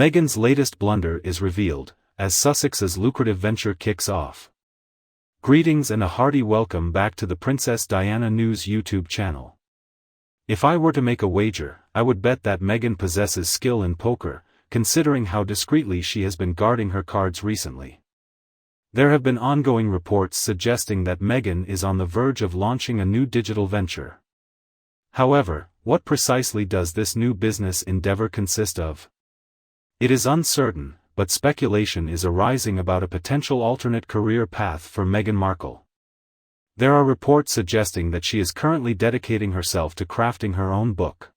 Meghan's latest blunder is revealed, as Sussex's lucrative venture kicks off. Greetings and a hearty welcome back to the Princess Diana News YouTube channel. If I were to make a wager, I would bet that Meghan possesses skill in poker, considering how discreetly she has been guarding her cards recently. There have been ongoing reports suggesting that Meghan is on the verge of launching a new digital venture. However, what precisely does this new business endeavor consist of? It is uncertain, but speculation is arising about a potential alternate career path for Meghan Markle. There are reports suggesting that she is currently dedicating herself to crafting her own book.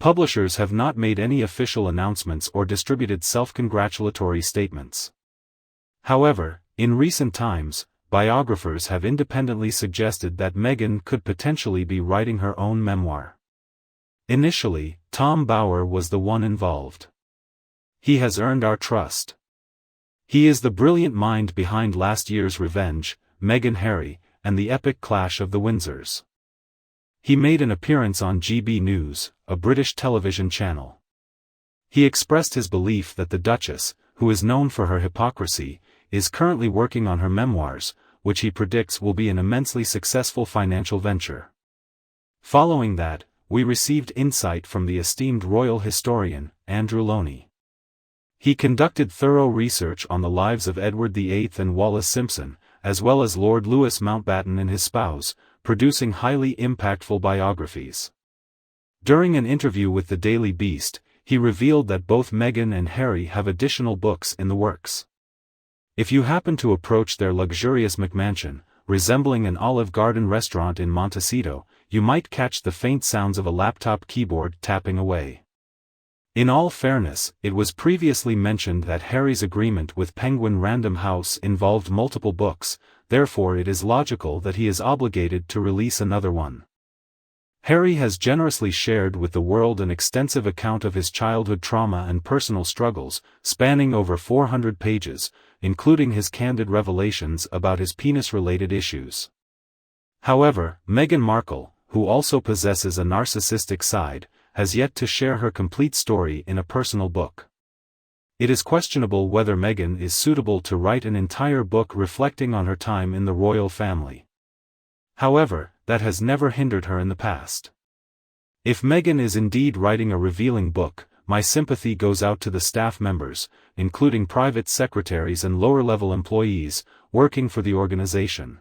Publishers have not made any official announcements or distributed self-congratulatory statements. However, in recent times, biographers have independently suggested that Meghan could potentially be writing her own memoir. Initially, Tom Bower was the one involved. He has earned our trust. He is the brilliant mind behind last year's Revenge, Meghan Harry, and the epic clash of the Windsors. He made an appearance on GB News, a British television channel. He expressed his belief that the Duchess, who is known for her hypocrisy, is currently working on her memoirs, which he predicts will be an immensely successful financial venture. Following that, we received insight from the esteemed royal historian, Andrew Loney. He conducted thorough research on the lives of Edward VIII and Wallis Simpson, as well as Lord Louis Mountbatten and his spouse, producing highly impactful biographies. During an interview with the Daily Beast, he revealed that both Meghan and Harry have additional books in the works. If you happen to approach their luxurious McMansion, resembling an Olive Garden restaurant in Montecito, you might catch the faint sounds of a laptop keyboard tapping away. In all fairness, it was previously mentioned that Harry's agreement with Penguin Random House involved multiple books, therefore it is logical that he is obligated to release another one. Harry has generously shared with the world an extensive account of his childhood trauma and personal struggles, spanning over 400 pages, including his candid revelations about his penis-related issues. However, Meghan Markle, who also possesses a narcissistic side, has yet to share her complete story in a personal book. It is questionable whether Meghan is suitable to write an entire book reflecting on her time in the royal family. However, that has never hindered her in the past. If Meghan is indeed writing a revealing book, my sympathy goes out to the staff members, including private secretaries and lower-level employees, working for the organization.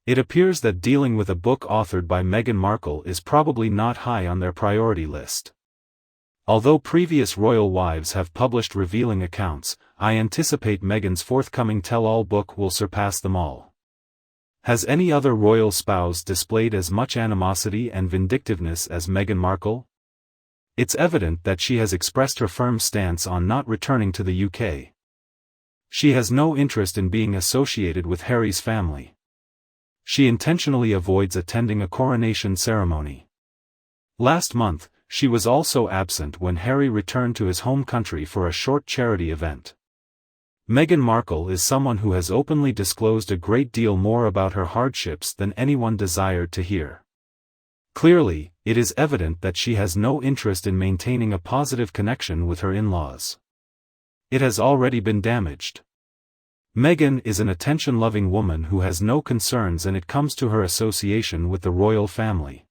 It appears that dealing with a book authored by Meghan Markle is probably not high on their priority list. Although previous royal wives have published revealing accounts, I anticipate Meghan's forthcoming tell-all book will surpass them all. Has any other royal spouse displayed as much animosity and vindictiveness as Meghan Markle? It's evident that she has expressed her firm stance on not returning to the UK. She has no interest in being associated with Harry's family. She intentionally avoids attending a coronation ceremony. Last month, she was also absent when Harry returned to his home country for a short charity event. Meghan Markle is someone who has openly disclosed a great deal more about her hardships than anyone desired to hear. Clearly, it is evident that she has no interest in maintaining a positive connection with her in-laws. It has already been damaged. Meghan is an attention-loving woman who has no concerns when it comes to her association with the royal family.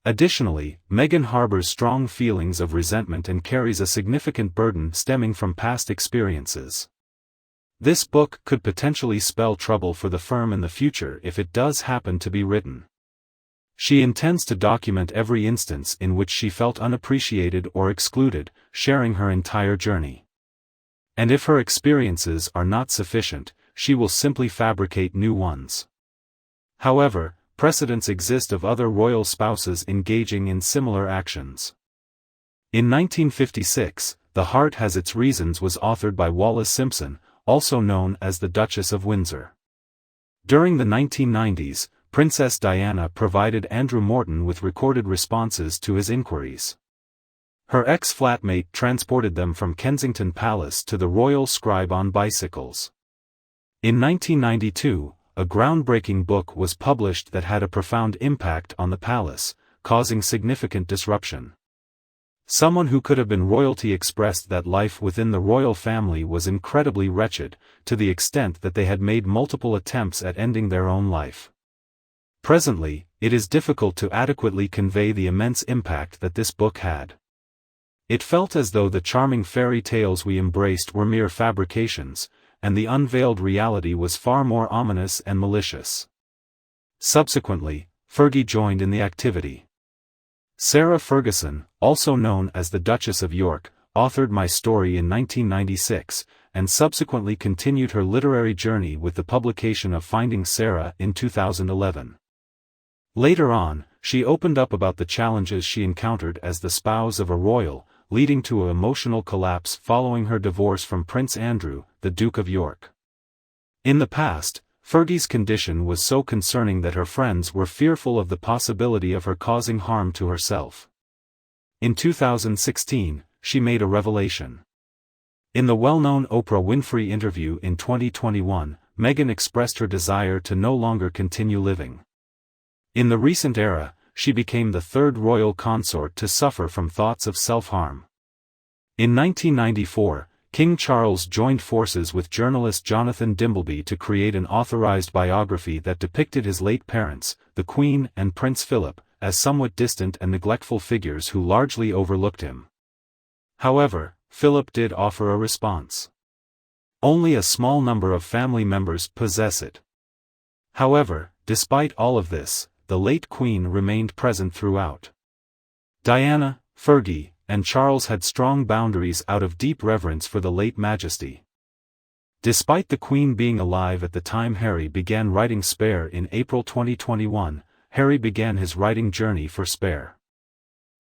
Additionally, Meghan harbors strong feelings of resentment and carries a significant burden stemming from past experiences. This book could potentially spell trouble for the firm in the future if it does happen to be written. She intends to document every instance in which she felt unappreciated or excluded, sharing her entire journey. And if her experiences are not sufficient, she will simply fabricate new ones. However, precedents exist of other royal spouses engaging in similar actions. In 1956, The Heart Has Its Reasons was authored by Wallis Simpson, also known as the Duchess of Windsor. During the 1990s, Princess Diana provided Andrew Morton with recorded responses to his inquiries. Her ex-flatmate transported them from Kensington Palace to the royal scribe on bicycles. In 1992, a groundbreaking book was published that had a profound impact on the palace, causing significant disruption. Someone who could have been royalty expressed that life within the royal family was incredibly wretched, to the extent that they had made multiple attempts at ending their own life. Presently, it is difficult to adequately convey the immense impact that this book had. It felt as though the charming fairy tales we embraced were mere fabrications, and the unveiled reality was far more ominous and malicious. Subsequently, Fergie joined in the activity. Sarah Ferguson, also known as the Duchess of York, authored my story in 1996, and subsequently continued her literary journey with the publication of Finding Sarah in 2011. Later on, she opened up about the challenges she encountered as the spouse of a royal, leading to an emotional collapse following her divorce from Prince Andrew, the Duke of York. In the past, Fergie's condition was so concerning that her friends were fearful of the possibility of her causing harm to herself. In 2016, she made a revelation. In the well-known Oprah Winfrey interview in 2021, Meghan expressed her desire to no longer continue living. In the recent era, she became the third royal consort to suffer from thoughts of self-harm. In 1994, King Charles joined forces with journalist Jonathan Dimbleby to create an authorized biography that depicted his late parents, the Queen and Prince Philip, as somewhat distant and neglectful figures who largely overlooked him. However, Philip did offer a response. Only a small number of family members possess it. However, despite all of this, the late Queen remained present throughout. Diana, Fergie, and Charles had strong boundaries out of deep reverence for the late Majesty. Despite the Queen being alive at the time Harry began writing Spare in April 2021, Harry began his writing journey for Spare.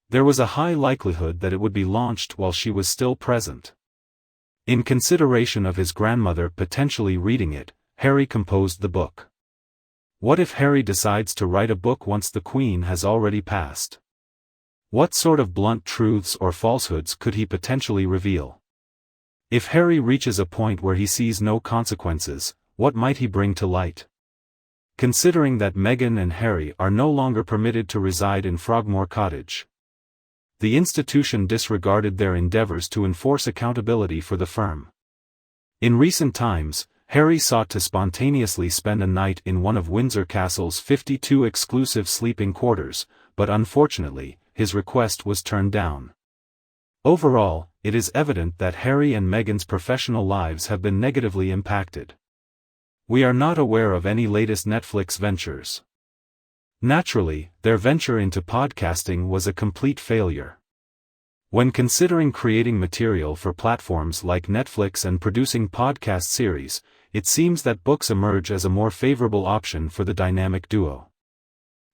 There was a high likelihood that it would be launched while she was still present. In consideration of his grandmother potentially reading it, Harry composed the book. What if Harry decides to write a book once the Queen has already passed? What sort of blunt truths or falsehoods could he potentially reveal? If Harry reaches a point where he sees no consequences, what might he bring to light? Considering that Meghan and Harry are no longer permitted to reside in Frogmore Cottage, the institution disregarded their endeavors to enforce accountability for the firm. In recent times, Harry sought to spontaneously spend a night in one of Windsor Castle's 52 exclusive sleeping quarters, but unfortunately, his request was turned down. Overall, it is evident that Harry and Meghan's professional lives have been negatively impacted. We are not aware of any latest Netflix ventures. Naturally, their venture into podcasting was a complete failure. When considering creating material for platforms like Netflix and producing podcast series, it seems that books emerge as a more favorable option for the dynamic duo.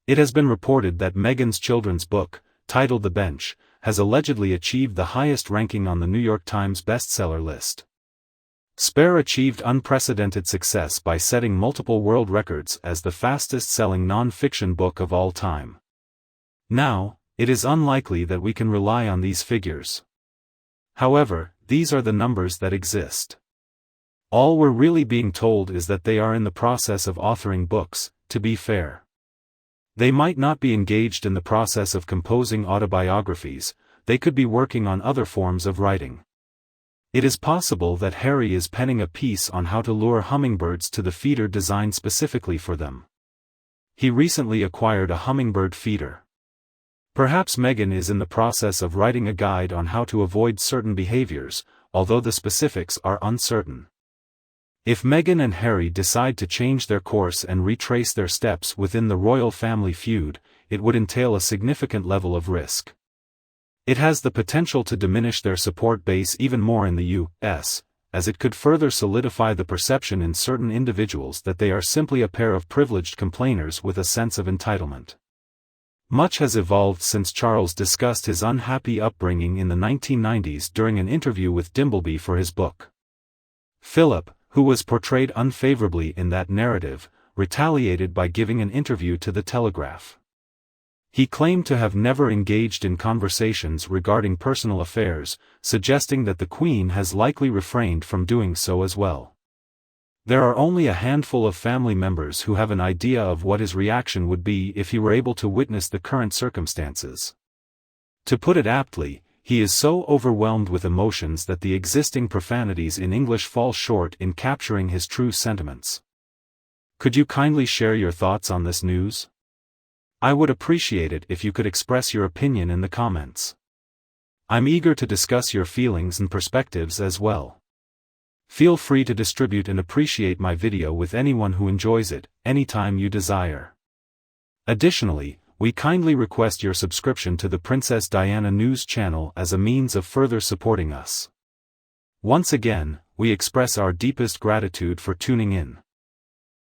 It has been reported that Meghan's children's book, titled The Bench, has allegedly achieved the highest ranking on the New York Times bestseller list. Spare achieved unprecedented success by setting multiple world records as the fastest-selling non-fiction book of all time. Now, it is unlikely that we can rely on these figures. However, these are the numbers that exist. All we're really being told is that they are in the process of authoring books, to be fair. They might not be engaged in the process of composing autobiographies, they could be working on other forms of writing. It is possible that Harry is penning a piece on how to lure hummingbirds to the feeder designed specifically for them. He recently acquired a hummingbird feeder. Perhaps Meghan is in the process of writing a guide on how to avoid certain behaviors, although the specifics are uncertain. If Meghan and Harry decide to change their course and retrace their steps within the royal family feud, it would entail a significant level of risk. It has the potential to diminish their support base even more in the U.S., as it could further solidify the perception in certain individuals that they are simply a pair of privileged complainers with a sense of entitlement. Much has evolved since Charles discussed his unhappy upbringing in the 1990s during an interview with Dimbleby for his book. Philip, who was portrayed unfavorably in that narrative, retaliated by giving an interview to The Telegraph. He claimed to have never engaged in conversations regarding personal affairs, suggesting that the Queen has likely refrained from doing so as well. There are only a handful of family members who have an idea of what his reaction would be if he were able to witness the current circumstances. To put it aptly, he is so overwhelmed with emotions that the existing profanities in English fall short in capturing his true sentiments. Could you kindly share your thoughts on this news? I would appreciate it if you could express your opinion in the comments. I'm eager to discuss your feelings and perspectives as well. Feel free to distribute and appreciate my video with anyone who enjoys it, anytime you desire. Additionally, we kindly request your subscription to the Princess Diana News channel as a means of further supporting us. Once again, we express our deepest gratitude for tuning in.